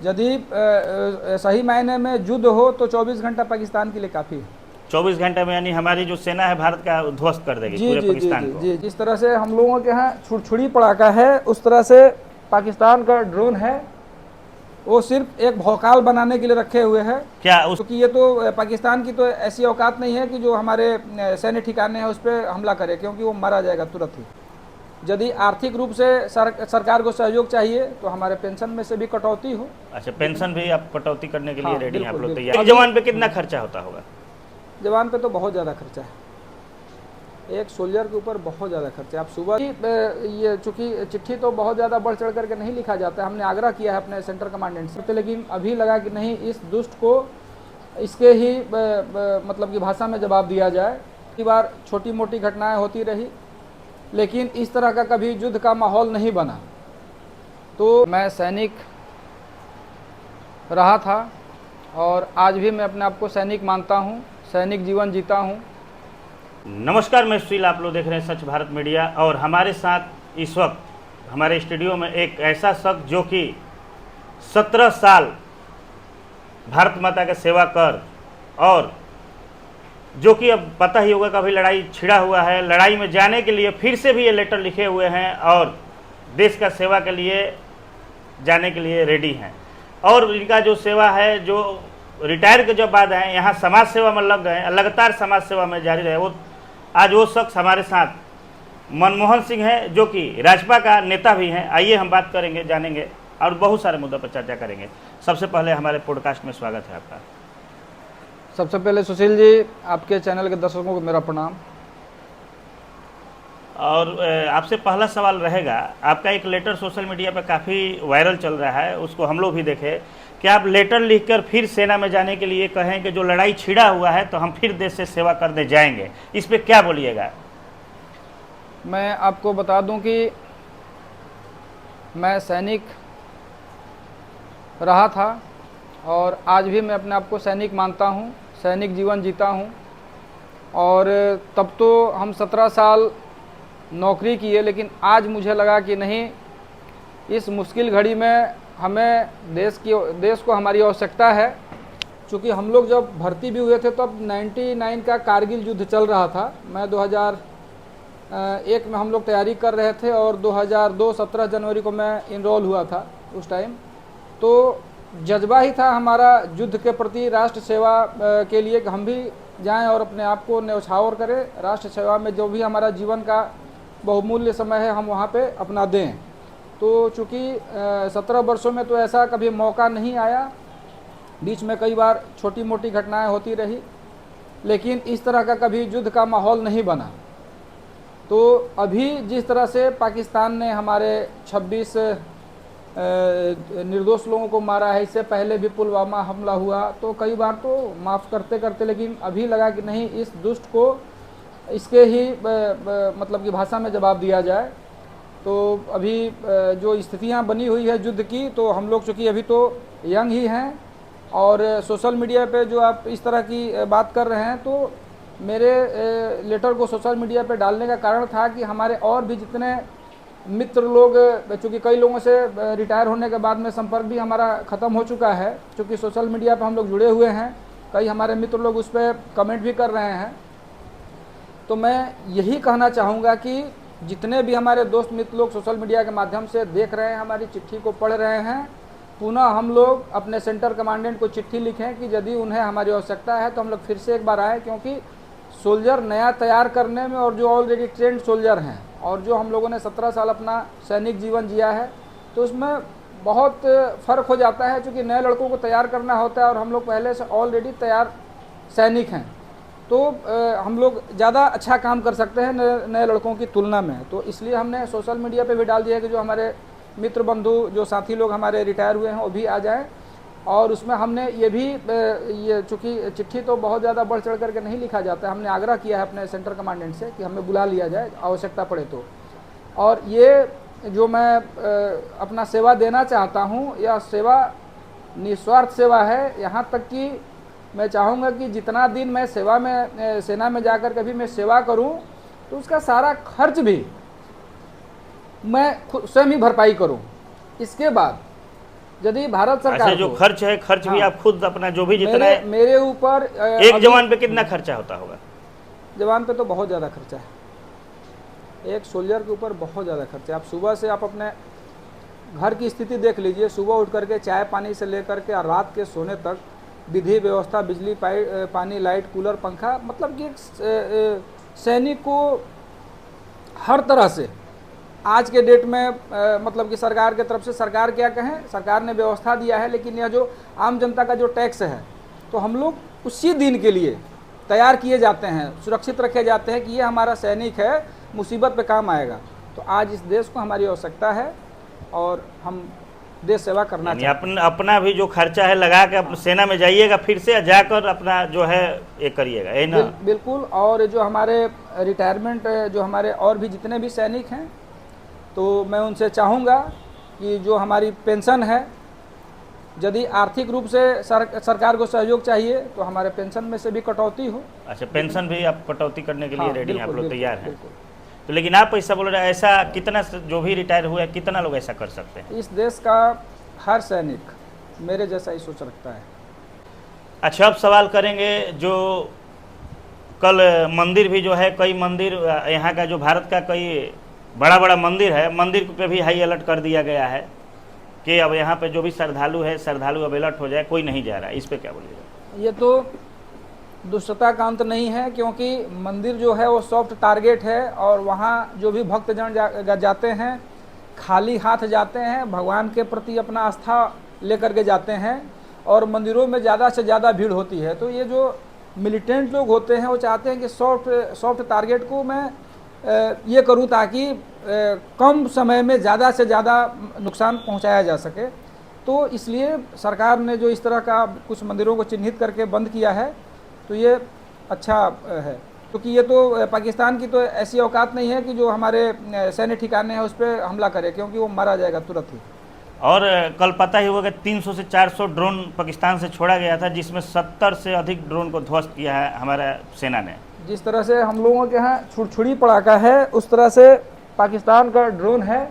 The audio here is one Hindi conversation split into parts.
यदि सही मायने में युद्ध हो तो 24 घंटा पाकिस्तान के लिए काफ़ी है। 24 घंटे में यानी हमारी जो सेना है भारत का ध्वस्त कर देगी जी पूरे जी जी पाकिस्तान जी को। जी जिस तरह से हम लोगों के यहाँ छुड़छुड़ी पड़ाका है, उस तरह से पाकिस्तान का ड्रोन है वो सिर्फ एक भौकाल बनाने के लिए रखे हुए हैं। क्या उस क्योंकि ये तो पाकिस्तान की तो ऐसी औकात नहीं है कि जो हमारे सैन्य ठिकाने हैं उस पर हमला करे, क्योंकि वो मारा जाएगा तुरंत ही। यदि आर्थिक रूप से सरकार को सहयोग चाहिए तो हमारे पेंशन में से भी कटौती हो। अच्छा, पेंशन भी आप कटौती करने के लिए हाँ रेडी हैं आप बिल्कुल लोग बिल्कुल। तैयार? एक जवान पे कितना खर्चा होता होगा? जवान पे तो बहुत ज़्यादा खर्चा है, एक सोल्जर के ऊपर बहुत ज़्यादा खर्चा है। आप सुबह ये चूँकि चिट्ठी तो बहुत ज़्यादा बढ़ चढ़ करके नहीं लिखा जाता है, हमने आग्रह किया है अपने सेंटर कमांडेंट से, लेकिन अभी लगा कि नहीं, इस दुष्ट को इसके ही मतलब की भाषा में जवाब दिया जाए। कई बार छोटी मोटी घटनाएं होती रही, लेकिन इस तरह का कभी युद्ध का माहौल नहीं बना। तो मैं सैनिक रहा था और आज भी मैं अपने आप को सैनिक मानता हूँ, सैनिक जीवन जीता हूँ। नमस्कार, मैं सुशील, आप लोग देख रहे हैं सच भारत मीडिया। और हमारे साथ इस वक्त हमारे स्टूडियो में एक ऐसा शख्स जो कि 17 साल भारत माता का सेवा कर, और जो कि अब पता ही होगा कि अभी लड़ाई छिड़ा हुआ है, लड़ाई में जाने के लिए फिर से भी ये लेटर लिखे हुए हैं और देश का सेवा के लिए जाने के लिए रेडी हैं। और इनका जो सेवा है, जो रिटायर के जब बाद हैं, यहाँ समाज सेवा में लग गए हैं, लगातार समाज सेवा में जारी रहे। वो आज वो शख्स हमारे साथ मनमोहन सिंह हैं, जो कि राजपा का नेता भी हैं। आइए हम बात करेंगे, जानेंगे और बहुत सारे मुद्दों पर चर्चा करेंगे। सबसे पहले हमारे पॉडकास्ट में स्वागत है आपका। सबसे पहले सुशील जी, आपके चैनल के दर्शकों को मेरा प्रणाम। और आपसे पहला सवाल रहेगा, आपका एक लेटर सोशल मीडिया पर काफ़ी वायरल चल रहा है, उसको हम लोग भी देखे कि आप लेटर लिखकर फिर सेना में जाने के लिए कहें कि जो लड़ाई छिड़ा हुआ है तो हम फिर देश से सेवा करने जाएंगे। इस पे क्या बोलिएगा? मैं आपको बता दूं कि मैं सैनिक रहा था और आज भी मैं अपने आप को सैनिक मानता हूं, सैनिक जीवन जीता हूं। और तब तो हम 17 साल नौकरी किए, लेकिन आज मुझे लगा कि नहीं, इस मुश्किल घड़ी में हमें देश को हमारी आवश्यकता है। चूँकि हम लोग जब भर्ती भी हुए थे तब 99 का कारगिल युद्ध चल रहा था। मैं 2001 में हम लोग तैयारी कर रहे थे और 2002 17 जनवरी को मैं इनरोल हुआ था उस टाइम। तो जज्बा ही था हमारा युद्ध के प्रति, राष्ट्र सेवा के लिए कि हम भी जाएं और अपने आप को न्यौछावर करें, राष्ट्र सेवा में जो भी हमारा जीवन का बहुमूल्य समय है हम वहाँ पे अपना दें। तो चूँकि 17 वर्षों में तो ऐसा कभी मौका नहीं आया, बीच में कई बार छोटी मोटी घटनाएं होती रही, लेकिन इस तरह का कभी युद्ध का माहौल नहीं बना। तो अभी जिस तरह से पाकिस्तान ने हमारे 26 निर्दोष लोगों को मारा है, इससे पहले भी पुलवामा हमला हुआ, तो कई बार तो माफ़ करते करते, लेकिन अभी लगा कि नहीं, इस दुष्ट को इसके ही मतलब की भाषा में जवाब दिया जाए। तो अभी जो स्थितियां बनी हुई है युद्ध की, तो हम लोग चूँकि अभी तो यंग ही हैं और सोशल मीडिया पे जो आप इस तरह की बात कर रहे हैं, तो मेरे लेटर को सोशल मीडिया पे डालने का कारण था कि हमारे और भी जितने मित्र लोग, चूँकि कई लोगों से रिटायर होने के बाद में संपर्क भी हमारा ख़त्म हो चुका है, चूँकि सोशल मीडिया पर हम लोग जुड़े हुए हैं, कई हमारे मित्र लोग उस पर कमेंट भी कर रहे हैं। तो मैं यही कहना चाहूँगा कि जितने भी हमारे दोस्त मित्र लोग सोशल मीडिया के माध्यम से देख रहे हैं, हमारी चिट्ठी को पढ़ रहे हैं, पुनः हम लोग अपने सेंटर कमांडेंट को चिट्ठी लिखें कि यदि उन्हें हमारी आवश्यकता है तो हम लोग फिर से एक बार आएँ। क्योंकि सोल्जर नया तैयार करने में और जो ऑलरेडी ट्रेंड सोल्जर हैं और जो हम लोगों ने 17 साल अपना सैनिक जीवन जिया है, तो उसमें बहुत फ़र्क हो जाता है। चूँकि नए लड़कों को तैयार करना होता है और हम लोग पहले से ऑलरेडी तैयार सैनिक हैं, तो हम लोग ज़्यादा अच्छा काम कर सकते हैं नए लड़कों की तुलना में। तो इसलिए हमने सोशल मीडिया पे भी डाल दिया है कि जो हमारे मित्र बंधु, जो साथी लोग हमारे रिटायर हुए हैं, वो भी आ जाएं। और उसमें हमने ये भी, ये चूँकि चिट्ठी तो बहुत ज़्यादा बढ़ चढ़ करके नहीं लिखा जाता है, हमने आग्रह किया है अपने सेंटर कमांडेंट से कि हमें बुला लिया जाए आवश्यकता पड़े तो। और ये जो मैं अपना सेवा देना चाहता हूँ, यह सेवा निस्वार्थ सेवा है। यहाँ तक कि मैं चाहूँगा कि जितना दिन मैं सेना में जाकर कभी मैं सेवा करूँ, तो उसका सारा खर्च भी मैं खुद स्वयं ही भरपाई करूँ। इसके बाद यदि भारत अच्छा, सरकार जो को खर्च है, खर्च भी हाँ। आप खुद अपना जो भी जितना मेरे है, मेरे ऊपर एक जवान पे कितना खर्चा होता होगा? जवान पे तो बहुत ज़्यादा खर्चा है, एक सोल्जर के ऊपर बहुत ज़्यादा खर्चा है। आप सुबह से आप अपने घर की स्थिति देख लीजिए, सुबह उठ करके चाय पानी से लेकर के और रात के सोने तक विधि व्यवस्था, बिजली पानी, लाइट, कूलर, पंखा, मतलब कि एक सैनिक को हर तरह से आज के डेट में मतलब कि सरकार की तरफ से, सरकार क्या कहें, सरकार ने व्यवस्था दिया है, लेकिन यह जो आम जनता का जो टैक्स है, तो हम लोग उसी दिन के लिए तैयार किए जाते हैं, सुरक्षित रखे जाते हैं कि ये हमारा सैनिक है, मुसीबत पे काम आएगा। तो आज इस देश को हमारी आवश्यकता है और हम देश सेवा करना यानी चाहते हैं। अपना भी जो खर्चा है लगा के अपने सेना में जाइएगा, फिर से जाकर अपना जो है ये करिएगा, है ना? बिल्कुल। और जो हमारे रिटायरमेंट, जो हमारे और भी जितने भी सैनिक हैं, तो मैं उनसे चाहूँगा कि जो हमारी पेंशन है, यदि आर्थिक रूप से सरकार को सहयोग चाहिए तो हमारे पेंशन में से भी कटौती हो। अच्छा, पेंशन भी आप कटौती करने के लिए हाँ, रेडी हैं, आप बिल्कुल, लोग बिल्कुल, तैयार हैं? बिल्कुल। तो लेकिन आप ऐसा बोल रहे हैं, ऐसा कितना जो भी रिटायर हुआ है, कितना लोग ऐसा कर सकते हैं? इस देश का हर सैनिक मेरे जैसा ही सोच रखता है। अच्छा, अब सवाल करेंगे जो कल मंदिर भी जो है, कई मंदिर यहाँ का जो भारत का कई बड़ा बड़ा मंदिर है, मंदिर पे भी हाई अलर्ट कर दिया गया है कि अब यहाँ पे जो भी श्रद्धालु है, श्रद्धालु अब अलर्ट हो जाए, कोई नहीं जा रहा है। इस पे क्या बोलिएगा? ये तो दुष्टता का अंत नहीं है, क्योंकि मंदिर जो है वो सॉफ्ट टारगेट है और वहाँ जो भी भक्तजन जाते हैं, खाली हाथ जाते हैं, भगवान के प्रति अपना आस्था लेकर के जाते हैं और मंदिरों में ज़्यादा से ज़्यादा भीड़ होती है। तो ये जो मिलिटेंट लोग होते हैं वो चाहते हैं कि सॉफ्ट टारगेट को मैं ये करूं ताकि कम समय में ज़्यादा से ज़्यादा नुकसान पहुंचाया जा सके। तो इसलिए सरकार ने जो इस तरह का कुछ मंदिरों को चिन्हित करके बंद किया है, तो ये अच्छा है, क्योंकि ये तो पाकिस्तान की तो ऐसी औकात नहीं है कि जो हमारे सैन्य ठिकाने हैं उस पर हमला करे, क्योंकि वो मारा जाएगा तुरंत ही। और कल पता ही होगा कि 300 से 400 ड्रोन पाकिस्तान से छोड़ा गया था, जिसमें 70 से अधिक ड्रोन को ध्वस्त किया है हमारा सेना ने। जिस तरह से हम लोगों के यहाँ छुड़छुड़ी पड़ाका है, उस तरह से पाकिस्तान का ड्रोन है,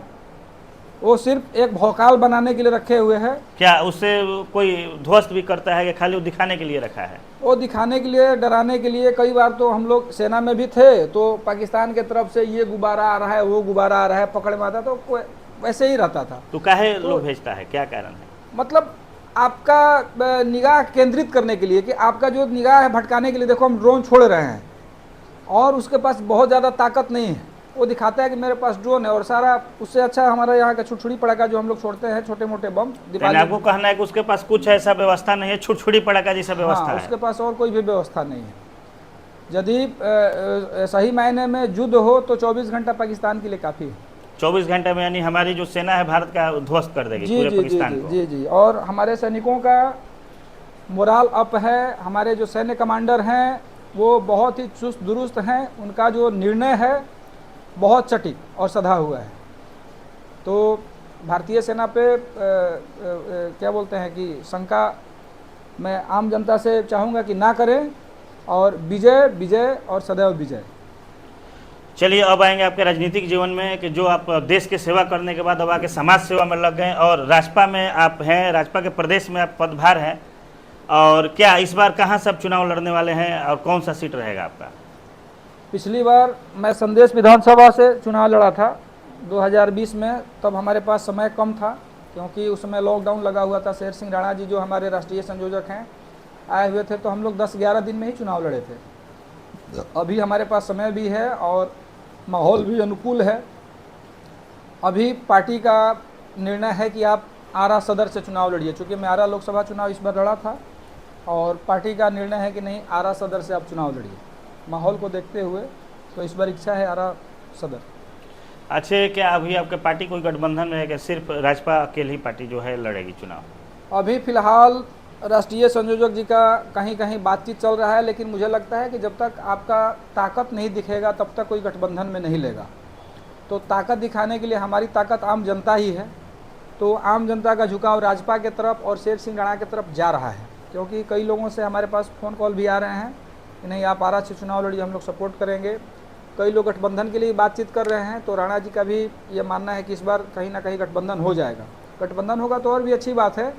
वो सिर्फ एक भौकाल बनाने के लिए रखे हुए हैं। क्या उससे कोई ध्वस्त भी करता है कि खाली वो दिखाने के लिए रखा है? वो दिखाने के लिए, डराने के लिए। कई बार तो हम लोग सेना में भी थे, तो पाकिस्तान की तरफ से ये गुब्बारा आ रहा है, वो गुब्बारा आ रहा है, पकड़ में आता, तो वैसे ही रहता था। तो काहे लोग भेजता है, क्या कारण है? मतलब आपका निगाह केंद्रित करने के लिए, कि आपका जो निगाह है भटकाने के लिए। देखो हम ड्रोन छोड़ रहे हैं और उसके पास बहुत ज़्यादा ताकत नहीं है, वो दिखाता है कि मेरे पास ड्रोन है, और सारा उससे अच्छा हमारा यहाँ का छुड़छुड़ी पड़ाका जो हम लोग छोड़ते हैं, छोटे मोटे बम यानी आपको कहना है कि उसके पास कुछ ऐसा व्यवस्था नहीं है, छुड़छुड़ी पड़ाका जैसा व्यवस्था हाँ, है? उसके पास और कोई भी व्यवस्था नहीं है। यदि सही मायने में युद्ध हो तो 24 घंटा पाकिस्तान के लिए काफ़ी है। 24 घंटे में यानी हमारी जो सेना है भारत का ध्वस्त कर देगी पूरे पाकिस्तान को। जी जी। और हमारे सैनिकों का मोराल अप है, हमारे जो सैन्य कमांडर हैं वो बहुत ही चुस्त दुरुस्त हैं, उनका जो निर्णय है बहुत सटीक और सधा हुआ है। तो भारतीय सेना पे क्या बोलते हैं कि शंका मैं आम जनता से चाहूँगा कि ना करें, और विजय विजय और सदैव विजय। चलिए, अब आएंगे आपके राजनीतिक जीवन में कि जो आप देश की सेवा करने के बाद अब आके समाज सेवा में लग गए और राजपा में आप हैं, राजपा के प्रदेश में आप पदभार हैं, और क्या इस बार कहाँ सब चुनाव लड़ने वाले हैं और कौन सा सीट रहेगा आपका? पिछली बार मैं संदेश विधानसभा से चुनाव लड़ा था 2020 में, तब हमारे पास समय कम था क्योंकि उस समय लॉकडाउन लगा हुआ था। शेर सिंह राणा जी जो हमारे राष्ट्रीय संयोजक हैं आए हुए थे, तो हम लोग 10-11 दिन में ही चुनाव लड़े थे। अभी हमारे पास समय भी है और माहौल भी अनुकूल है। अभी पार्टी का निर्णय है कि आप आरा सदर से चुनाव लड़िए, चूँकि मैं आरा लोकसभा चुनाव इस बार लड़ा था, और पार्टी का निर्णय है कि नहीं, आरा सदर से आप चुनाव लड़िए। माहौल को देखते हुए तो इस बार इच्छा है आरा सदर। अच्छे, क्या अभी आपके पार्टी कोई गठबंधन में है कि सिर्फ राजपा अकेली ही पार्टी जो है लड़ेगी चुनाव? अभी फिलहाल राष्ट्रीय संयोजक जी का कहीं कहीं बातचीत चल रहा है, लेकिन मुझे लगता है कि जब तक आपका ताकत नहीं दिखेगा तब तक कोई गठबंधन में नहीं लेगा। तो ताकत दिखाने के लिए हमारी ताकत आम जनता ही है, तो आम जनता का झुकाव राजपा के तरफ और शेर सिंह राणा की तरफ जा रहा है, क्योंकि कई लोगों से हमारे पास फ़ोन कॉल भी आ रहे हैं कि नहीं आप आरा से चुनाव लड़िए, हम लोग सपोर्ट करेंगे। कई लोग गठबंधन के लिए बातचीत कर रहे हैं, तो राणा जी का भी ये मानना है कि इस बार कहीं ना कहीं गठबंधन हो जाएगा। गठबंधन होगा तो और भी अच्छी बात है,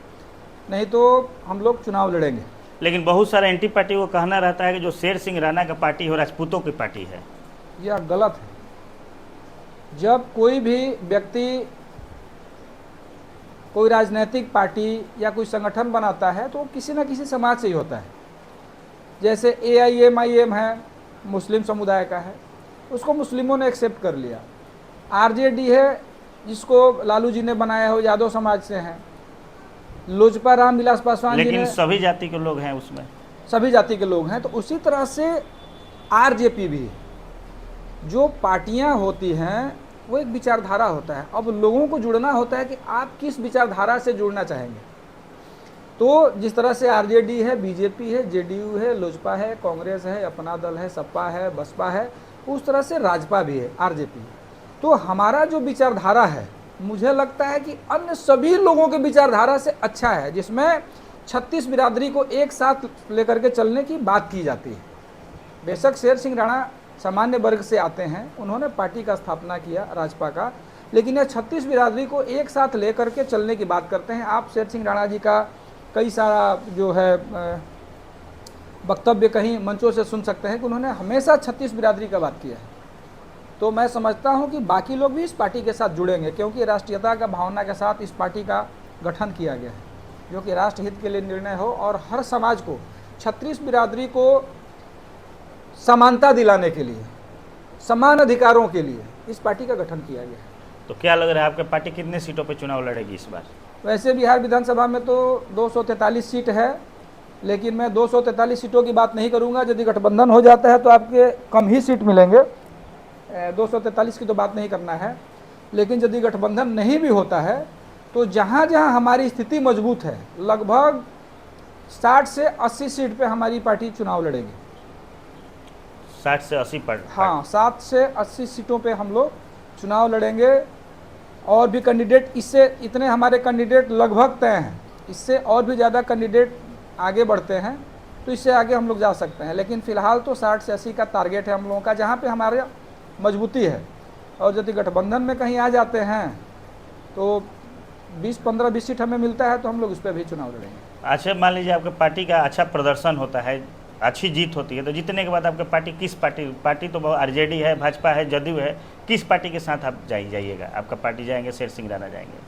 नहीं तो हम लोग चुनाव लड़ेंगे। लेकिन बहुत सारे एंटी पार्टी को कहना रहता है कि जो शेर सिंह राणा का पार्टी हो राजपूतों की पार्टी है। यह गलत है। जब कोई भी व्यक्ति कोई राजनीतिक पार्टी या कोई संगठन बनाता है तो किसी न किसी समाज से ही होता है। जैसे AIMIM है, मुस्लिम समुदाय का है, उसको मुस्लिमों ने एक्सेप्ट कर लिया। RJD है, जिसको लालू जी ने बनाया हो, यादव समाज से हैं। लोजपा रामविलास पासवान जी ने, लेकिन सभी जाति के लोग हैं उसमें, सभी जाति के लोग हैं। तो उसी तरह से RJP भी, जो पार्टियां होती हैं वो एक विचारधारा होता है। अब लोगों को जुड़ना होता है कि आप किस विचारधारा से जुड़ना चाहेंगे। तो जिस तरह से RJD है, BJP है, JDU है, लोजपा है, कांग्रेस है, अपना दल है, सपा है, बसपा है, उस तरह से राजपा भी है, RJP। तो हमारा जो विचारधारा है, मुझे लगता है कि अन्य सभी लोगों के विचारधारा से अच्छा है, जिसमें 36 बिरादरी को एक साथ लेकर के चलने की बात की जाती है। बेशक शेर सिंह राणा सामान्य वर्ग से आते हैं, उन्होंने पार्टी का स्थापना किया राजपा का, लेकिन यह 36 बिरादरी को एक साथ लेकर के चलने की बात करते हैं। आप शेर सिंह राणा जी का कई सारा जो है वक्तव्य कहीं मंचों से सुन सकते हैं कि उन्होंने हमेशा 36 बिरादरी का बात किया है। तो मैं समझता हूं कि बाकी लोग भी इस पार्टी के साथ जुड़ेंगे, क्योंकि राष्ट्रीयता का भावना के साथ इस पार्टी का गठन किया गया है, जो कि राष्ट्रहित के लिए निर्णय हो और हर समाज को, 36 बिरादरी को समानता दिलाने के लिए, समान अधिकारों के लिए इस पार्टी का गठन किया गया है। तो क्या लग रहा है आपकी पार्टी कितने सीटों पर चुनाव लड़ेगी इस बार? वैसे बिहार विधानसभा में तो 243 सीट है, लेकिन मैं 243 सीटों की बात नहीं करूंगा। यदि गठबंधन हो जाता है तो आपके कम ही सीट मिलेंगे, 243 की तो बात नहीं करना है। लेकिन यदि गठबंधन नहीं भी होता है तो जहाँ जहाँ हमारी स्थिति मजबूत है, लगभग 60 से 80 सीट पे हमारी पार्टी चुनाव लड़ेगी। 60 से 80 पर? हाँ, 7 से 80 सीटों पे हम लोग चुनाव लड़ेंगे। और भी कैंडिडेट, इससे इतने हमारे कैंडिडेट लगभग तय हैं, इससे और भी ज़्यादा कैंडिडेट आगे बढ़ते हैं तो इससे आगे हम लोग जा सकते हैं। लेकिन फ़िलहाल तो 60 से 80 का टारगेट है हम लोगों का, जहाँ पे हमारे मजबूती है। और यदि गठबंधन में कहीं आ जाते हैं तो 15-20 सीट हमें मिलता है तो हम लोग उस पर भी चुनाव लड़ेंगे। अच्छा, मान लीजिए आपके पार्टी का अच्छा प्रदर्शन होता है, अच्छी जीत होती है, तो जीतने के बाद आपके पार्टी किस पार्टी तो RJD है, भाजपा है, जदयू है, किस पार्टी के साथ आप जाइएगा? आपका पार्टी जाएंगे, शेर सिंह राणा जाएंगे?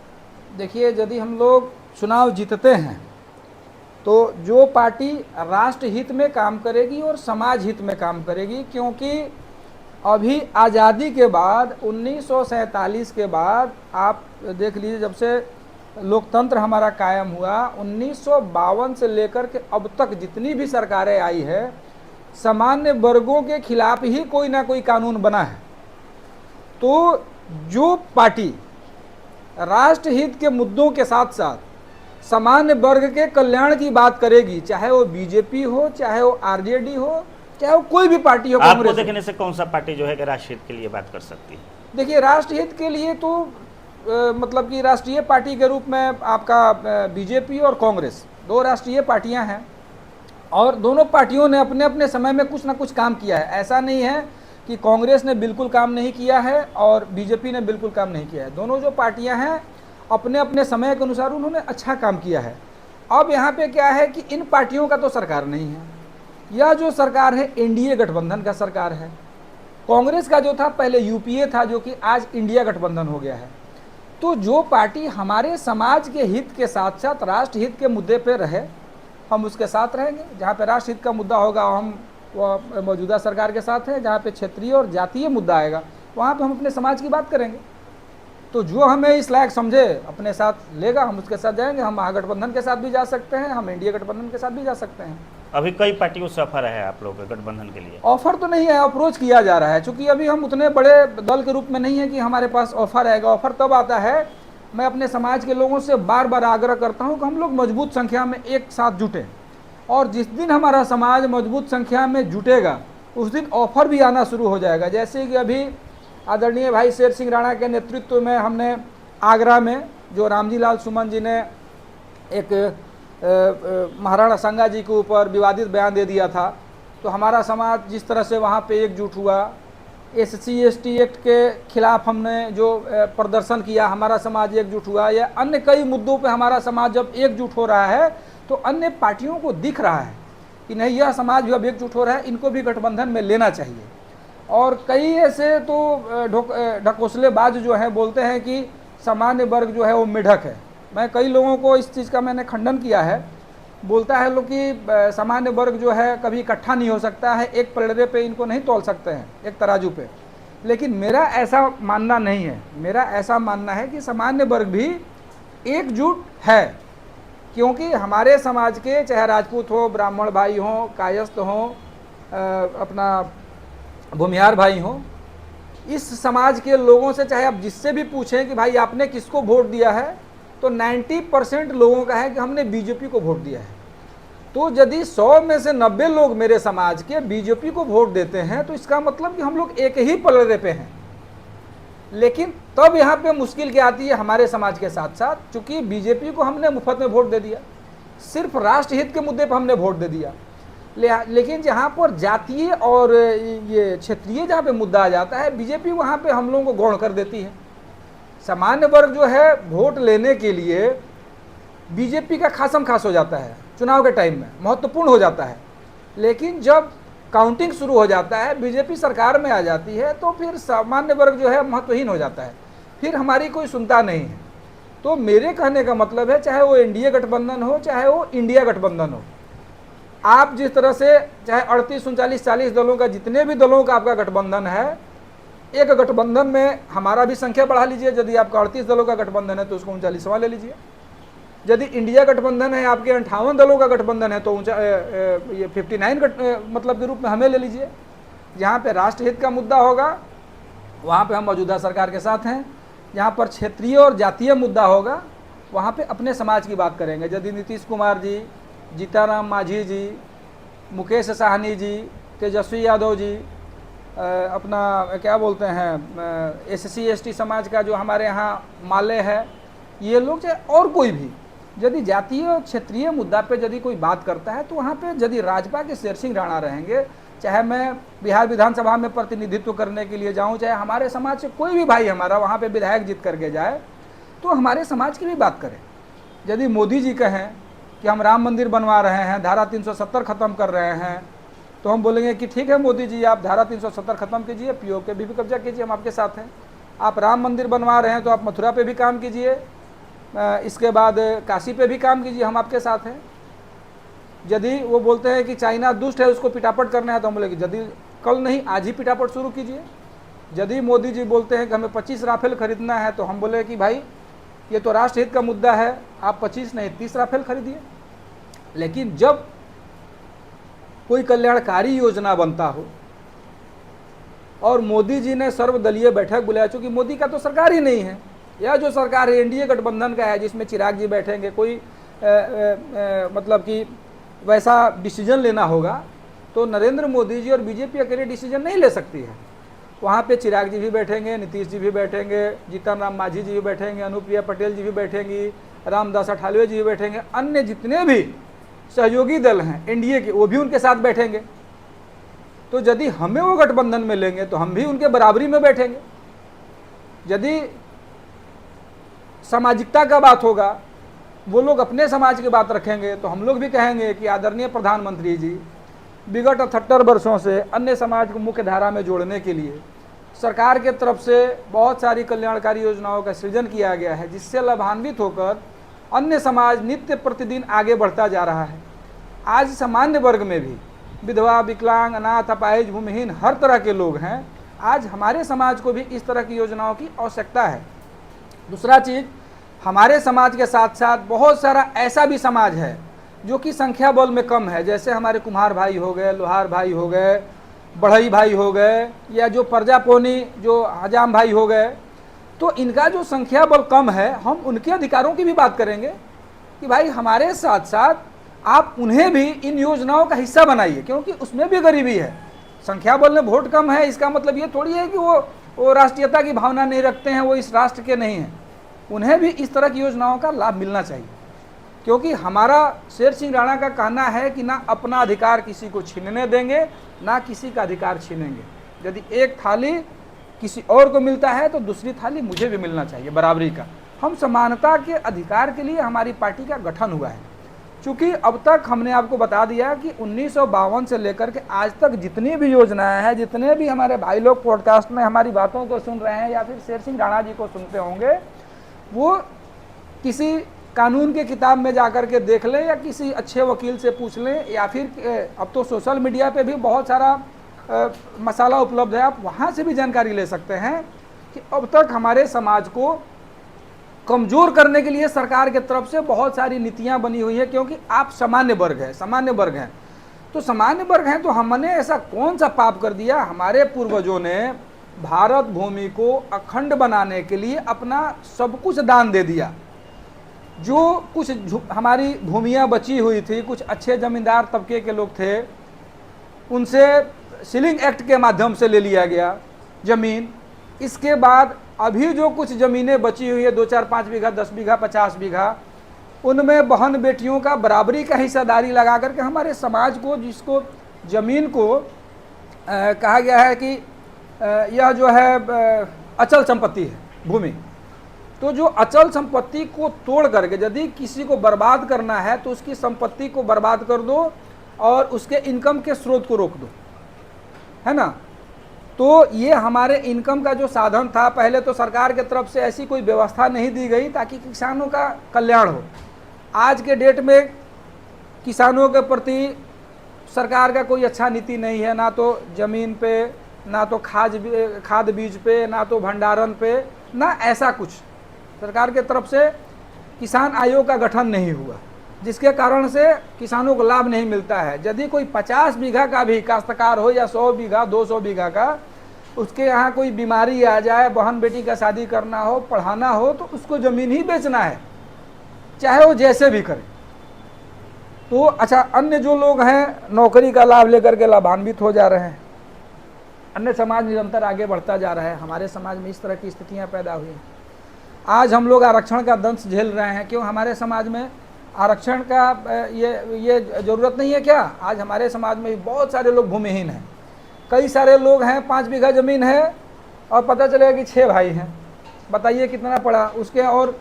देखिए, यदि हम लोग चुनाव जीतते हैं तो जो पार्टी राष्ट्र हित में काम करेगी और समाज हित में काम करेगी, क्योंकि अभी आज़ादी के बाद 1947 के बाद आप देख लीजिए, जब से लोकतंत्र हमारा कायम हुआ, 1952 से लेकर के अब तक जितनी भी सरकारें आई है, सामान्य वर्गों के खिलाफ ही कोई ना कोई कानून बना है। तो जो पार्टी राष्ट्रहित के मुद्दों के साथ साथ सामान्य वर्ग के कल्याण की बात करेगी, चाहे वो BJP हो, चाहे वो RJD हो, चाहे वो कोई भी पार्टी हो, आपको देखने से कौन सा पार्टी जो है कि राष्ट्रहित के लिए बात कर सकती है? देखिए, राष्ट्रहित के लिए तो मतलब कि राष्ट्रीय पार्टी के रूप में आपका BJP और कांग्रेस, दो राष्ट्रीय पार्टियां हैं और दोनों पार्टियों ने अपने अपने समय में कुछ ना कुछ काम किया है। ऐसा नहीं है कि कांग्रेस ने बिल्कुल काम नहीं किया है और BJP ने बिल्कुल काम नहीं किया है। दोनों जो पार्टियां हैं अपने अपने समय के अनुसार उन्होंने अच्छा काम किया है। अब यहाँ पे क्या है कि इन पार्टियों का तो सरकार नहीं है, यह जो सरकार है NDA गठबंधन का सरकार है। कांग्रेस का जो था पहले UPA था, जो कि आज इंडिया गठबंधन हो गया है। तो जो पार्टी हमारे समाज के हित के साथ साथ राष्ट्र हित के मुद्दे पे रहे, हम उसके साथ रहेंगे। जहाँ पे राष्ट्र हित का मुद्दा होगा हम मौजूदा सरकार के साथ हैं, जहाँ पे क्षेत्रीय और जातीय मुद्दा आएगा वहाँ पे हम अपने समाज की बात करेंगे। तो जो हमें इस लायक समझे अपने साथ लेगा, हम उसके साथ जाएंगे। हम महागठबंधन के साथ भी जा सकते हैं, हम NDA गठबंधन के साथ भी जा सकते हैं। अभी कई पार्टियों से ऑफर है आप लोग के गठबंधन के लिए? ऑफर तो नहीं है, अप्रोच किया जा रहा है। चूंकि अभी हम उतने बड़े दल के रूप में नहीं है कि हमारे पास ऑफर आएगा। ऑफर तब आता है, मैं अपने समाज के लोगों से बार बार आग्रह करता हूं कि हम लोग मजबूत संख्या में एक साथ जुटें, और जिस दिन हमारा समाज मजबूत संख्या में जुटेगा उस दिन ऑफर भी आना शुरू हो जाएगा। जैसे कि अभी आदरणीय भाई शेर सिंह राणा के नेतृत्व में हमने आगरा में जो रामजी लाल सुमन जी ने एक महाराणा सांगा जी के ऊपर विवादित बयान दे दिया था, तो हमारा समाज जिस तरह से वहाँ पे एकजुट हुआ SC/ST एक्ट के खिलाफ हमने जो प्रदर्शन किया, हमारा समाज एकजुट हुआ, या अन्य कई मुद्दों पे हमारा समाज जब एकजुट हो रहा है तो अन्य पार्टियों को दिख रहा है कि नहीं, यह समाज भी अब एकजुट हो रहा है, इनको भी गठबंधन में लेना चाहिए। और कई ऐसे तो ढकोसलेबाज जो हैं बोलते हैं कि सामान्य वर्ग जो है वो मिढ़क है। मैं कई लोगों को इस चीज़ का मैंने खंडन किया है। बोलता है लोग कि सामान्य वर्ग जो है कभी इकट्ठा नहीं हो सकता है, एक पलड़े पे इनको नहीं तौल सकते हैं, एक तराजू पे। लेकिन मेरा ऐसा मानना नहीं है। मेरा ऐसा मानना है कि सामान्य वर्ग भी एकजुट है, क्योंकि हमारे समाज के चाहे राजपूत हो, ब्राह्मण भाई हों, कायस्थ हों, अपना भूमिहार भाई हों, इस समाज के लोगों से चाहे आप जिससे भी पूछें कि भाई आपने किसको वोट दिया है, तो 90% लोगों का है कि हमने बीजेपी को वोट दिया है। तो यदि 100 में से 90 लोग मेरे समाज के बीजेपी को वोट देते हैं तो इसका मतलब कि हम लोग एक ही पलड़े पे हैं। लेकिन तब यहाँ पे मुश्किल क्या आती है हमारे समाज के साथ साथ, चूंकि बीजेपी को हमने मुफ्त में वोट दे दिया, सिर्फ राष्ट्रहित के मुद्दे पर हमने वोट दे दिया। लेकिन जहाँ पर जातीय और ये क्षेत्रीय जहाँ पे मुद्दा आ जाता है, बीजेपी वहाँ पे हम लोगों को गौण कर देती है। सामान्य वर्ग जो है वोट लेने के लिए बीजेपी का खासम खास हो जाता है, चुनाव के टाइम में महत्वपूर्ण हो जाता है। लेकिन जब काउंटिंग शुरू हो जाता है, बीजेपी सरकार में आ जाती है, तो फिर सामान्य वर्ग जो है महत्वहीन हो जाता है, फिर हमारी कोई सुनता नहीं है। तो मेरे कहने का मतलब है, चाहे वो एनडीए गठबंधन हो, चाहे वो इंडिया गठबंधन हो, आप जिस तरह से चाहे 38, 39, 40 दलों का, जितने भी दलों का आपका गठबंधन है, एक गठबंधन में हमारा भी संख्या बढ़ा लीजिए। यदि आपका 38 दलों का गठबंधन है तो उसको 39वां ले लीजिए। यदि इंडिया गठबंधन है, आपके 58 दलों का गठबंधन है, तो ये 59 मतलब के रूप में हमें ले लीजिए। जहाँ पे राष्ट्रहित का मुद्दा होगा वहाँ पे हम मौजूदा सरकार के साथ हैं। जहाँ पर क्षेत्रीय और जातीय मुद्दा होगा वहाँ पे अपने समाज की बात करेंगे। यदि नीतीश कुमार जी, जीताराम मांझी जी, मुकेश साहनी जी, तेजस्वी यादव जी, अपना क्या बोलते हैं SC/ST समाज का जो हमारे यहाँ माले है, ये लोग, चाहे और कोई भी यदि जातीय और क्षेत्रीय मुद्दा पे यदि कोई बात करता है, तो वहाँ पे यदि राजपा के शेर सिंह राणा रहेंगे, चाहे मैं बिहार विधानसभा में प्रतिनिधित्व करने के लिए जाऊँ, चाहे हमारे समाज से कोई भी भाई हमारा वहाँ पे विधायक जीत करके जाए, तो हमारे समाज की भी बात करें। यदि मोदी जी कहें कि हम राम मंदिर बनवा रहे हैं, धारा 370 ख़त्म कर रहे हैं, तो हम बोलेंगे कि ठीक है मोदी जी, आप धारा 370 ख़त्म कीजिए, POK भी कब्जा कीजिए, हम आपके साथ हैं। आप राम मंदिर बनवा रहे हैं तो आप मथुरा पे भी काम कीजिए, इसके बाद काशी पे भी काम कीजिए, हम आपके साथ हैं। यदि वो बोलते हैं कि चाइना दुष्ट है, उसको पिटापट करना है, तो हम बोलेंगे यदि कल नहीं आज ही पिटापट शुरू कीजिए। यदि मोदी जी बोलते हैं कि हमें 25 राफेल खरीदना है, तो हम बोले कि भाई ये तो राष्ट्रहित का मुद्दा है, आप 25 नहीं 30 राफेल खरीदिए। लेकिन जब कोई कल्याणकारी योजना बनता हो और मोदी जी ने सर्वदलीय बैठक बुलाया, चूँकि मोदी का तो सरकार ही नहीं है, या जो सरकार है एनडीए गठबंधन का है, जिसमें चिराग जी बैठेंगे, कोई मतलब कि वैसा डिसीजन लेना होगा तो नरेंद्र मोदी जी और बीजेपी अकेले डिसीजन नहीं ले सकती है। वहाँ पे चिराग जी भी बैठेंगे, नीतीश जी भी बैठेंगे, जीतन राम मांझी जी भी बैठेंगे, अनुप्रिया पटेल जी भी बैठेंगी, रामदास अठावले जी भी बैठेंगे, अन्य जितने भी सहयोगी दल हैं एनडीए के, वो भी उनके साथ बैठेंगे। तो यदि हमें वो गठबंधन में लेंगे तो हम भी उनके बराबरी में बैठेंगे। यदि सामाजिकता का बात होगा, वो लोग अपने समाज की बात रखेंगे, तो हम लोग भी कहेंगे कि आदरणीय प्रधानमंत्री जी, विगत 78 वर्षों से अन्य समाज को मुख्य धारा में जोड़ने के लिए सरकार के तरफ से बहुत सारी कल्याणकारी योजनाओं का सृजन किया गया है, जिससे लाभान्वित होकर अन्य समाज नित्य प्रतिदिन आगे बढ़ता जा रहा है। आज सामान्य वर्ग में भी विधवा, विकलांग, अनाथ, अपाहिज, भूमिहीन हर तरह के लोग हैं। आज हमारे समाज को भी इस तरह की योजनाओं की आवश्यकता है। दूसरा चीज़, हमारे समाज के साथ साथ बहुत सारा ऐसा भी समाज है जो कि संख्या बल में कम है, जैसे हमारे कुम्हार भाई हो गए, लोहार भाई हो गए, बढ़ई भाई हो गए, या जो प्रजापोनी जो हजाम भाई हो गए। तो इनका जो संख्या बल कम है, हम उनके अधिकारों की भी बात करेंगे कि भाई हमारे साथ साथ आप उन्हें भी इन योजनाओं का हिस्सा बनाइए, क्योंकि उसमें भी गरीबी है। संख्या बल में वोट कम है, इसका मतलब ये थोड़ी है कि वो राष्ट्रीयता की भावना नहीं रखते हैं, वो इस राष्ट्र के नहीं हैं। उन्हें भी इस तरह की योजनाओं का लाभ मिलना चाहिए, क्योंकि हमारा शेर सिंह राणा का कहना है कि ना अपना अधिकार किसी को छीनने देंगे, ना किसी का अधिकार छीनेंगे। यदि एक थाली किसी और को मिलता है तो दूसरी थाली मुझे भी मिलना चाहिए, बराबरी का। हम समानता के अधिकार के लिए हमारी पार्टी का गठन हुआ है। चूँकि अब तक हमने आपको बता दिया कि 1952 से लेकर के आज तक जितनी भी योजनाएं हैं, जितने भी हमारे भाई लोग पॉडकास्ट में हमारी बातों को सुन रहे हैं या फिर शेर सिंह राणा जी को सुनते होंगे, वो किसी कानून के किताब में जाकर के देख लें या किसी अच्छे वकील से पूछ लें, या फिर अब तो सोशल मीडिया पे भी बहुत सारा मसाला उपलब्ध है, आप वहाँ से भी जानकारी ले सकते हैं कि अब तक हमारे समाज को कमज़ोर करने के लिए सरकार के तरफ से बहुत सारी नीतियाँ बनी हुई है। क्योंकि आप सामान्य वर्ग हैं, तो सामान्य वर्ग हैं, तो हमने ऐसा कौन सा पाप कर दिया? हमारे पूर्वजों ने भारत भूमि को अखंड बनाने के लिए अपना सब कुछ दान दे दिया। जो कुछ हमारी भूमियाँ बची हुई थी, कुछ अच्छे ज़मींदार तबके के लोग थे, उनसे सीलिंग एक्ट के माध्यम से ले लिया गया ज़मीन। इसके बाद अभी जो कुछ ज़मीनें बची हुई है, 2, 4, 5 बीघा, 10 बीघा, 50 बीघा, उनमें बहन बेटियों का बराबरी का हिस्सेदारी लगा करके हमारे समाज को, जिसको ज़मीन को कहा गया है कि यह जो है अचल संपत्ति है भूमि, तो जो अचल संपत्ति को तोड़ करके यदि किसी को बर्बाद करना है तो उसकी संपत्ति को बर्बाद कर दो और उसके इनकम के स्रोत को रोक दो, है ना। तो ये हमारे इनकम का जो साधन था, पहले तो सरकार के तरफ से ऐसी कोई व्यवस्था नहीं दी गई ताकि किसानों का कल्याण हो। आज के डेट में किसानों के प्रति सरकार का कोई अच्छा नीति नहीं है, ना तो ज़मीन पे, ना तो खाद बीज पे, ना तो भंडारण पे, ना ऐसा कुछ। सरकार के तरफ से किसान आयोग का गठन नहीं हुआ, जिसके कारण से किसानों को लाभ नहीं मिलता है। यदि कोई 50 बीघा का भी काश्तकार हो या 100 बीघा, 200 बीघा का, उसके यहाँ कोई बीमारी आ जाए, बहन बेटी का शादी करना हो, पढ़ाना हो, तो उसको ज़मीन ही बेचना है, चाहे वो जैसे भी करे। तो अच्छा, अन्य जो लोग हैं नौकरी का लाभ लेकर के लाभान्वित हो जा रहे हैं, अन्य समाज निरंतर आगे बढ़ता जा रहा है। हमारे समाज में इस तरह की स्थितियाँ पैदा हुई हैं। आज हम लोग आरक्षण का दंश झेल रहे हैं। क्यों? हमारे समाज में आरक्षण का ये ज़रूरत नहीं है क्या? आज हमारे समाज में बहुत सारे लोग भूमिहीन हैं। कई सारे लोग हैं, 5 बीघा ज़मीन है और पता चलेगा कि 6 भाई हैं। बताइए कितना पड़ा उसके, और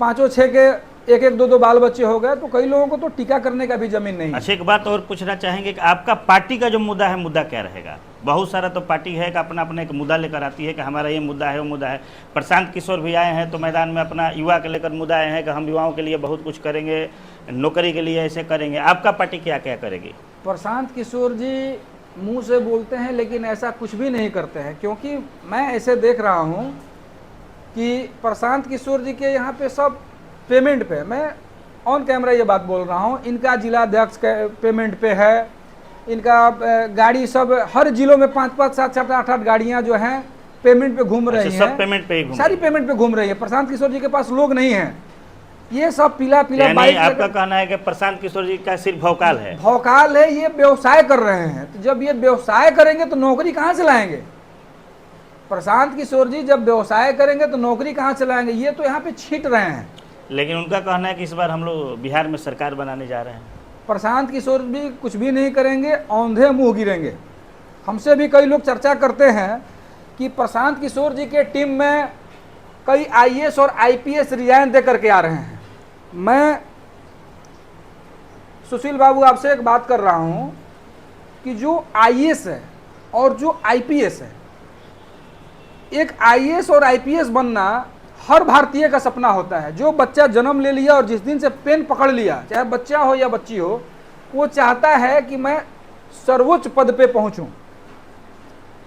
5-6 के 1-1, 2-2 बाल बच्चे हो गए, तो कई लोगों को तो टीका करने का भी ज़मीन नहीं है। अच्छा, एक बात और पूछना चाहेंगे कि आपका पार्टी का जो मुद्दा है, मुद्दा क्या रहेगा? बहुत सारा तो पार्टी है कि अपना अपना एक मुद्दा लेकर आती है कि हमारा ये मुद्दा है, वो मुद्दा है। प्रशांत किशोर भी आए हैं तो मैदान में अपना युवा के लेकर मुद्दा आए हैं कि हम युवाओं के लिए बहुत कुछ करेंगे, नौकरी के लिए ऐसे करेंगे। आपका पार्टी क्या क्या करेगी? प्रशांत किशोर जी मुंह से बोलते हैं लेकिन ऐसा कुछ भी नहीं करते हैं। क्योंकि मैं ऐसे देख रहा हूँ कि प्रशांत किशोर जी के यहाँ पे सब पेमेंट पे, मैं ऑन कैमरा ये बात बोल रहा हूँ, इनका जिलाध्यक्ष पेमेंट पे है, इनका गाड़ी सब हर जिलों में 5-5, 7-7, 8-8 गाड़ियाँ जो हैं पेमेंट पे घूम रही हैं। सब पेमेंट पे ही घूम, सारी पेमेंट पे घूम रही है। प्रशांत किशोर जी के पास लोग नहीं हैं, ये सब पीला बाइक। आपका कहना है कि प्रशांत किशोर जी का सिर्फ भौकाल है? भौकाल है, ये व्यवसाय कर रहे हैं। तो जब ये व्यवसाय करेंगे तो नौकरी कहाँ से लाएंगे? प्रशांत किशोर जी जब व्यवसाय करेंगे तो नौकरी कहाँ से लाएंगे? ये तो यहाँ पे छीट रहे हैं। लेकिन उनका कहना है कि इस बार हम लोग बिहार में सरकार बनाने जा रहे हैं। प्रशांत किशोर भी कुछ भी नहीं करेंगे, औंधे मुंह गिरेंगे। हमसे भी कई लोग चर्चा करते हैं कि प्रशांत किशोर जी के टीम में कई आईएएस और आईपीएस रिजाइन दे करके आ रहे हैं। मैं सुशील बाबू आपसे एक बात कर रहा हूं कि जो आईएएस है और जो आईपीएस है, एक आईएएस और आईपीएस बनना हर भारतीय का सपना होता है। जो बच्चा जन्म ले लिया और जिस दिन से पेन पकड़ लिया, चाहे बच्चा हो या बच्ची हो, वो चाहता है कि मैं सर्वोच्च पद पे पहुंचूं।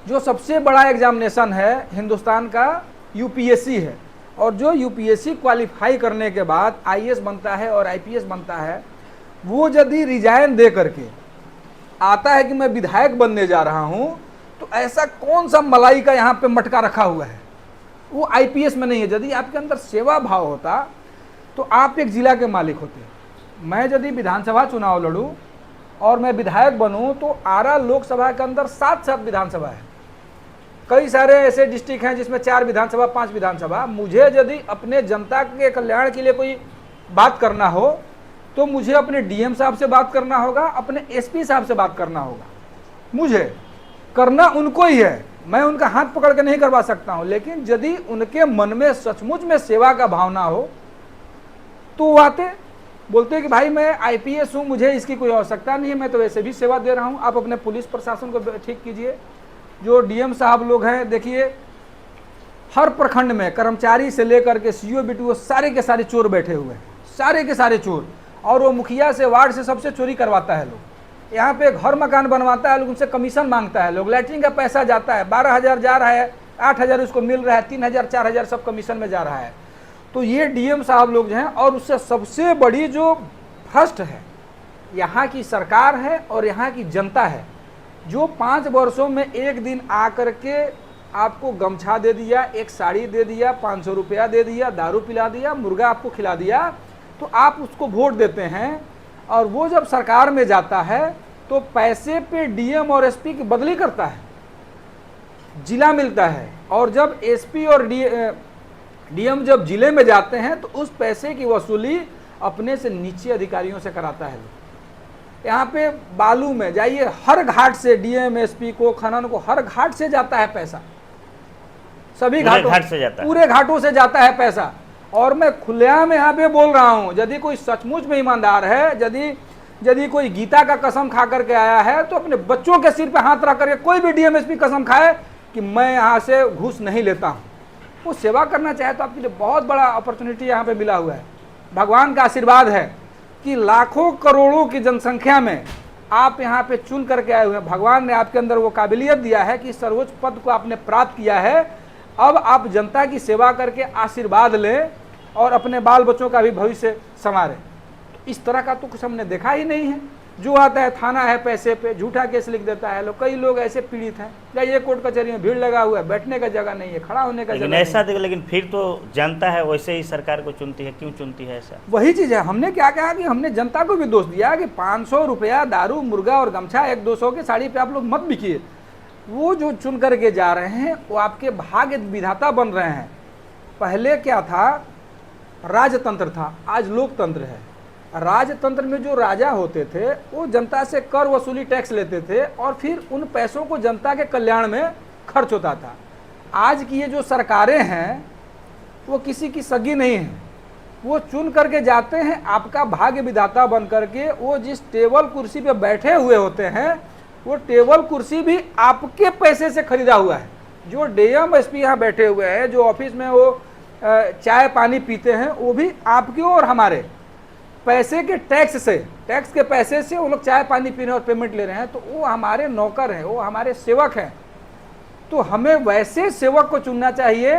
जो सबसे बड़ा एग्जामिनेशन है हिंदुस्तान का यूपीएससी है, और जो यूपीएससी क्वालिफाई करने के बाद आईएएस बनता है और आईपीएस बनता है, वो यदि रिजाइन दे करके आता है कि मैं विधायक बनने जा रहा हूं, तो ऐसा कौन सा मलाई का यहाँ पे मटका रखा हुआ है? वो आईपीएस में नहीं है। यदि आपके अंदर सेवा भाव होता तो आप एक जिला के मालिक होते। मैं यदि विधानसभा चुनाव लड़ूं और मैं विधायक बनूं तो आरा लोकसभा के अंदर 7 विधानसभा है। कई सारे ऐसे डिस्ट्रिक्ट हैं जिसमें 4 विधानसभा, 5 विधानसभा। मुझे यदि अपने जनता के कल्याण के लिए कोई बात करना हो तो मुझे अपने डीएम साहब से बात करना होगा, अपने एसपी साहब से बात करना होगा। मुझे करना उनको ही है, मैं उनका हाथ पकड़ के नहीं करवा सकता हूं, लेकिन यदि उनके मन में सचमुच में सेवा का भावना हो तो वो आते बोलते हैं कि भाई मैं आईपीएस हूं, मुझे इसकी कोई आवश्यकता नहीं है, मैं तो वैसे भी सेवा दे रहा हूं, आप अपने पुलिस प्रशासन को ठीक कीजिए। जो डीएम साहब लोग हैं, देखिए हर प्रखंड में कर्मचारी से लेकर के सीईओ बीटीओ सारे के सारे चोर बैठे हुए हैं, सारे के सारे चोर। और वो मुखिया से, वार्ड से सबसे चोरी करवाता है लोग। यहाँ पे घर मकान बनवाता है लोग, उनसे कमीशन मांगता है लोग। लैट्रिन का पैसा जाता है, 12,000 जा रहा है, 8,000 उसको मिल रहा है, 3,000 4,000 सब कमीशन में जा रहा है। तो ये डीएम साहब लोग जो हैं, और उससे सबसे बड़ी जो भ्रष्ट है यहाँ की सरकार है और यहाँ की जनता है, जो 5 वर्षों में एक दिन आकर के आपको गमछा दे दिया, एक साड़ी दे दिया, 500 रुपया दे दिया, दारू पिला दिया, मुर्गा आपको खिला दिया, तो आप उसको वोट देते हैं। और वो जब सरकार में जाता है तो पैसे पे डीएम और एसपी की बदली करता है, जिला मिलता है। और जब एसपी और डीएम जब जिले में जाते हैं तो उस पैसे की वसूली अपने से नीचे अधिकारियों से कराता है। यहाँ पे बालू में जाइए, हर घाट से डीएम एसपी को, खनन को, हर घाट से जाता है पैसा, सभी घाटों से जाता है, पूरे घाटों से जाता है पैसा। और मैं खुलेआम यहाँ पे बोल रहा हूँ, यदि कोई सचमुच में ईमानदार है, यदि कोई गीता का कसम खा करके आया है, तो अपने बच्चों के सिर पे हाथ रख करके कोई भी डीएम एसपी कसम खाए कि मैं यहाँ से घूस नहीं लेता हूँ, वो सेवा करना चाहे तो आपके लिए बहुत बड़ा अपॉर्चुनिटी यहाँ पे मिला हुआ है। भगवान का आशीर्वाद है कि लाखों करोड़ों की जनसंख्या में आप यहाँ पे चुन करके आए हुए हैं। भगवान ने आपके अंदर वो काबिलियत दिया है कि सर्वोच्च पद को आपने प्राप्त किया है। अब आप जनता की सेवा करके आशीर्वाद लें और अपने बाल बच्चों का भी भविष्य संवारें। इस तरह का तो कुछ हमने देखा ही नहीं है। जो आता है थाना है, पैसे पे झूठा केस लिख देता है लोग। कई लोग ऐसे पीड़ित हैं, जाइए कोर्ट कचहरी में, भीड़ लगा हुआ है, बैठने का जगह नहीं है, खड़ा होने का जगह ऐसा नहीं है। लेकिन फिर तो जनता है वैसे ही सरकार को चुनती है, क्यों चुनती है ऐसा? वही चीज है, हमने क्या कहा कि हमने जनता को भी दोष दिया कि 500 रुपया दारू, मुर्गा और गमछा 100-200 की साड़ी पे आप लोग मत बिकिए। वो जो चुन करके जा रहे हैं वो आपके भाग्य विधाता बन रहे हैं। पहले क्या था, राजतंत्र था, आज लोकतंत्र है। राजतंत्र में जो राजा होते थे वो जनता से कर वसूली, टैक्स लेते थे और फिर उन पैसों को जनता के कल्याण में खर्च होता था। आज की ये जो सरकारें हैं वो किसी की सगी नहीं है, वो चुन करके जाते हैं आपका भाग्य विधाता बन करके। वो जिस टेबल कुर्सी पे बैठे हुए होते हैं वो टेबल कुर्सी भी आपके पैसे से खरीदा हुआ है। जो डीएम एसपी यहाँ बैठे हुए हैं, जो ऑफिस में वो चाय पानी पीते हैं, वो भी आपके और हमारे पैसे के टैक्स से, टैक्स के पैसे से वो लोग चाय पानी पी रहे हैं और पेमेंट ले रहे हैं। तो वो हमारे नौकर हैं, वो हमारे सेवक हैं। तो हमें वैसे सेवक को चुनना चाहिए,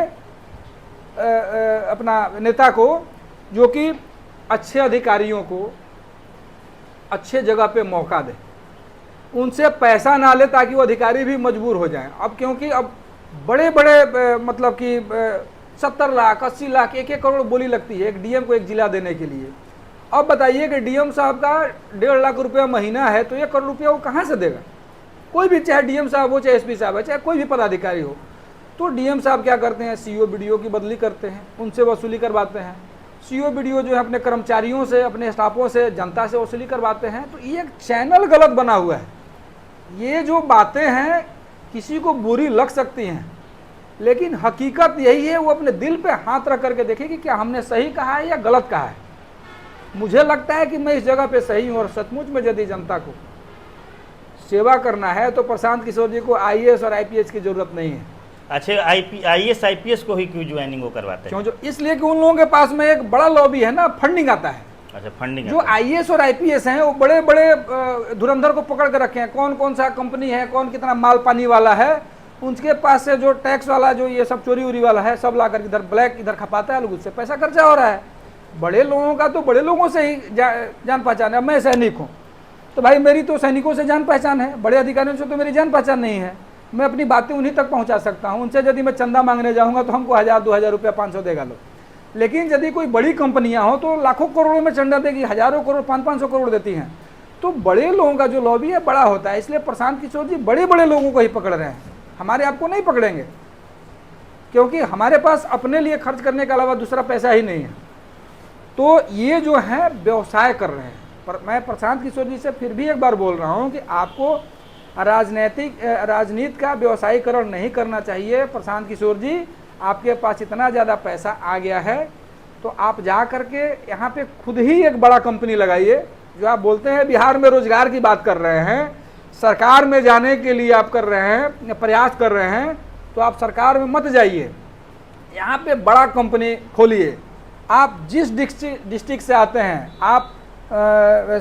अपना नेता को, जो कि अच्छे अधिकारियों को अच्छे जगह पे मौका दे, उनसे पैसा ना ले ताकि वो अधिकारी भी मजबूर हो जाएं। अब क्योंकि अब बड़े बड़े मतलब कि 70 लाख 80 लाख 1-1 करोड़ बोली लगती है एक डीएम को एक जिला देने के लिए। अब बताइए कि डीएम साहब का 1.5 लाख रुपया महीना है तो 1 करोड़ रुपया वो कहाँ से देगा? कोई भी, चाहे डीएम साहब हो, चाहे एसपी साहब है, चाहे कोई भी पदाधिकारी हो। तो डीएम साहब क्या करते हैं, सीईओ बीडीओ की बदली करते हैं, उनसे वसूली करवाते हैं। सीईओ बीडीओ जो है अपने कर्मचारियों से, अपने स्टाफों से, जनता से वसूली करवाते हैं। तो ये एक चैनल गलत बना हुआ है। ये जो बातें हैं किसी को बुरी लग सकती हैं, लेकिन हकीकत यही है। वो अपने दिल पे हाथ रख करके देखे कि क्या हमने सही कहा है या गलत कहा है। मुझे लगता है कि मैं इस जगह पे सही हूँ और सचमुच में यदि जनता को सेवा करना है तो प्रशांत किशोर जी को आईएएस और आईपीएस की जरूरत नहीं है। अच्छा, आईएएस आईपीएस को ही क्यों ज्वाइनिंग वो करवाते हैं? क्यों? जो इसलिए कि उन लोगों के पास में एक बड़ा लॉबी है ना, फंडिंग आता है। अच्छा, फंडिंग। जो आईएएस और आईपीएस हैं वो बड़े बड़े धुरंधर को पकड़ के रखे हैं। कौन कौन सा कंपनी है, कौन कितना माल पानी वाला है, उनके पास से जो टैक्स वाला, जो ये सब चोरी उरी वाला है, सब ला कर इधर ब्लैक इधर खपाता है, लोग उससे पैसा खर्चा हो रहा है। बड़े लोगों का तो बड़े लोगों से ही जान पहचान है। मैं सैनिक हूँ तो भाई मेरी तो सैनिकों से जान पहचान है, बड़े अधिकारियों से तो मेरी जान पहचान नहीं है। मैं अपनी बातें उन्हीं तक पहुँचा सकता हूँ। उनसे यदि मैं चंदा मांगने जाऊँगा तो हमको 1000-2000 रुपया 500 देगा लोग। लेकिन यदि कोई बड़ी कंपनियां हो तो लाखों करोड़ों में चंदा देगी, हजारों करोड़, 500-500 करोड़ देती हैं। तो बड़े लोगों का जो लॉबी है बड़ा होता है। इसलिए प्रशांत किशोर जी बड़े बड़े लोगों को ही पकड़ रहे हैं, हमारे आपको नहीं पकड़ेंगे, क्योंकि हमारे पास अपने लिए खर्च करने के अलावा दूसरा पैसा ही नहीं है। तो ये जो है व्यवसाय कर रहे हैं। पर मैं प्रशांत किशोर जी से फिर भी एक बार बोल रहा हूँ कि आपको राजनीति का व्यवसायीकरण नहीं करना चाहिए। प्रशांत किशोर जी, आपके पास इतना ज़्यादा पैसा आ गया है तो आप जा करके यहाँ पे खुद ही एक बड़ा कंपनी लगाइए। जो आप बोलते हैं बिहार में रोजगार की बात कर रहे हैं, सरकार में जाने के लिए आप कर रहे हैं, प्रयास कर रहे हैं, तो आप सरकार में मत जाइए, यहाँ पे बड़ा कंपनी खोलिए। आप जिस डिस्ट्रिक्ट से आते हैं, आप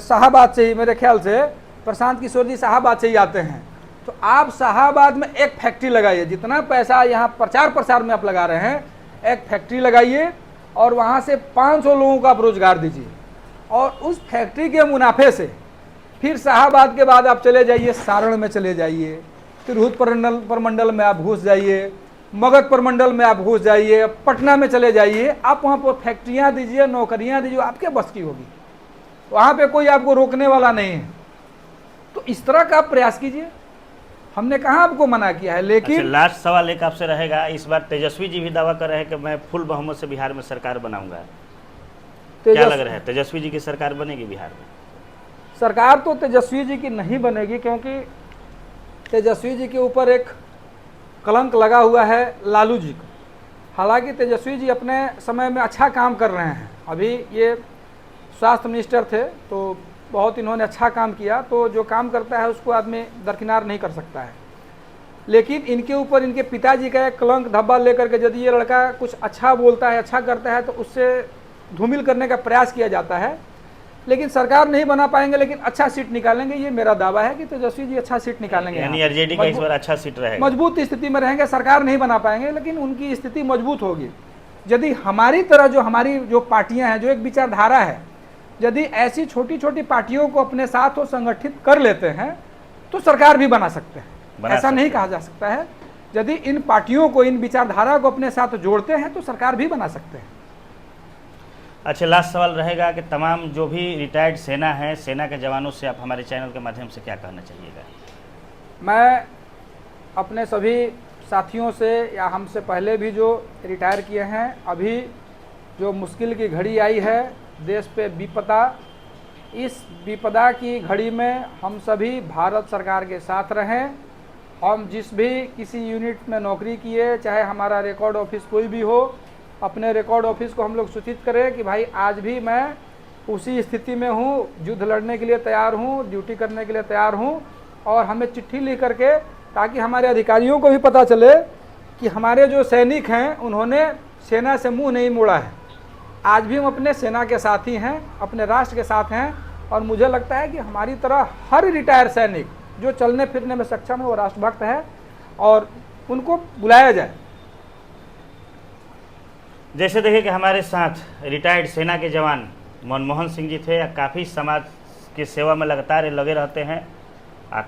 शाहाबाद से ही, मेरे ख्याल से प्रशांत किशोर जी शाहाबाद से ही आते हैं, तो आप शाहाबाद में एक फैक्ट्री लगाइए। जितना पैसा यहाँ प्रचार प्रसार में आप लगा रहे हैं, एक फैक्ट्री लगाइए और वहाँ से 500 लोगों को आप रोजगार दीजिए, और उस फैक्ट्री के मुनाफे से फिर शाहाबाद के बाद आप चले जाइए, सारण में चले जाइए, तिरहुत प्रमंडल में आप घुस जाइए, मगध प्रमंडल में आप घुस जाइए, पटना में चले जाइए। आप वहाँ पर फैक्ट्रियाँ दीजिए, नौकरियाँ दीजिए, आपके बस की होगी, वहाँ पे कोई आपको रोकने वाला नहीं है। तो इस तरह का आप प्रयास कीजिए, हमने कहाँ आपको मना किया है। लेकिन अच्छा, लास्ट सवाल एक आपसे रहेगा। इस बार तेजस्वी जी भी दावा कर रहे हैं कि मैं फुल बहुमत से बिहार में सरकार बनाऊंगा। क्या लग रहा है, तेजस्वी जी की सरकार बनेगी बिहार में? सरकार तो तेजस्वी जी की नहीं बनेगी, क्योंकि तेजस्वी जी के ऊपर एक कलंक लगा हुआ है लालू जी को। हालांकि तेजस्वी जी अपने समय में अच्छा काम कर रहे हैं, अभी ये स्वास्थ्य मिनिस्टर थे तो बहुत इन्होंने अच्छा काम किया, तो जो काम करता है उसको आदमी दरकिनार नहीं कर सकता है। लेकिन इनके ऊपर इनके पिताजी का एक कलंक धब्बा लेकर के यदि ये लड़का कुछ अच्छा बोलता है, अच्छा करता है, तो उससे धूमिल करने का प्रयास किया जाता है। लेकिन सरकार नहीं बना पाएंगे, लेकिन अच्छा सीट निकालेंगे, ये मेरा दावा है कि तेजस्वी जी अच्छा सीट निकालेंगे। यानी आरजेडी का इस बार अच्छा सीट रहेगा, मजबूत स्थिति में रहेंगे। सरकार नहीं बना पाएंगे, लेकिन उनकी स्थिति मजबूत होगी। यदि हमारी तरह जो हमारी जो पार्टियां हैं, जो एक विचारधारा है, यदि ऐसी छोटी छोटी पार्टियों को अपने साथ वो संगठित कर लेते हैं तो सरकार भी बना सकते हैं। ऐसा नहीं कहा जा सकता है। यदि इन पार्टियों को, इन विचारधारा को अपने साथ जोड़ते हैं तो सरकार भी बना सकते हैं। अच्छा, लास्ट सवाल रहेगा कि तमाम जो भी रिटायर्ड सेना है, सेना के जवानों से आप हमारे चैनल के माध्यम से क्या कहना चाहिएगा? मैं अपने सभी साथियों से, या हमसे पहले भी जो रिटायर किए हैं, अभी जो मुश्किल की घड़ी आई है देश पे विपदा, इस विपदा की घड़ी में हम सभी भारत सरकार के साथ रहें। हम जिस भी किसी यूनिट में नौकरी किए, चाहे हमारा रिकॉर्ड ऑफिस कोई भी हो, अपने रिकॉर्ड ऑफिस को हम लोग सूचित करें कि भाई आज भी मैं उसी स्थिति में हूँ, युद्ध लड़ने के लिए तैयार हूँ, ड्यूटी करने के लिए तैयार हूँ, और हमें चिट्ठी लिख करके, ताकि हमारे अधिकारियों को भी पता चले कि हमारे जो सैनिक हैं उन्होंने सेना से मुँह नहीं मोड़ा है। आज भी हम अपने सेना के साथ ही हैं, अपने राष्ट्र के साथ हैं, और मुझे लगता है कि हमारी तरह हर रिटायर सैनिक जो चलने फिरने में सक्षम है वो राष्ट्रभक्त है, और उनको बुलाया जाए। जैसे देखिए कि हमारे साथ रिटायर्ड सेना के जवान मनमोहन सिंह जी थे, काफ़ी समाज की सेवा में लगातार लगे रहते हैं।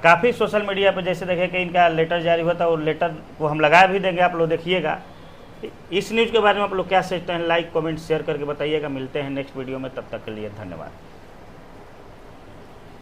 काफ़ी सोशल मीडिया पर जैसे देखें कि इनका लेटर जारी हुआ था, वो लेटर को हम लगा भी देंगे, आप लोग देखिएगा। इस न्यूज़ के बारे में आप लोग क्या सोचते हैं? लाइक, कमेंट, शेयर करके बताइएगा। मिलते हैं नेक्स्ट वीडियो में, तब तक के लिए धन्यवाद।